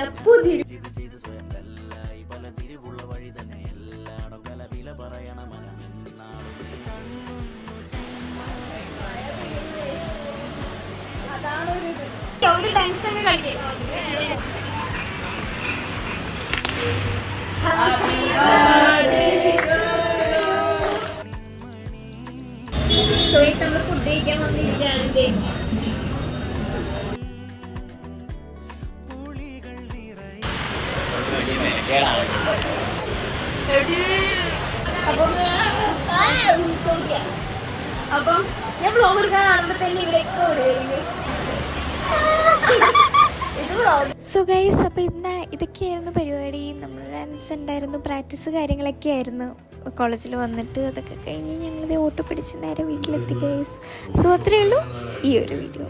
ഞങ്ങളുടെ പുതിയ ഒരു ഡാൻസ് ഒക്കെ കളിക്കും. നമ്മൾ ഫുഡ് കഴിക്കാൻ വന്നിരിക്കുകയാണ്. അപ്പം ഞാൻ ബ്ലോഗ് എടുക്കാൻ കാണുമ്പോഴത്തേക്ക് ഇവരൊക്കെ ഓടുകയും. സോ ഗൈസ്, അപ്പോൾ ഇന്ന് ഇതൊക്കെയായിരുന്നു പരിപാടി. നമ്മൾ ഡാൻസ് ഉണ്ടായിരുന്നു, പ്രാക്ടീസ് കാര്യങ്ങളൊക്കെ ആയിരുന്നു. കോളേജിൽ വന്നിട്ട് അതൊക്കെ കഴിഞ്ഞ് ഞങ്ങളിത് ഓട്ടോ പിടിച്ച് നേരെ വീട്ടിലെത്തി ഗൈസ്. സോ അത്രയേ ഉള്ളൂ ഈ ഒരു വീഡിയോ.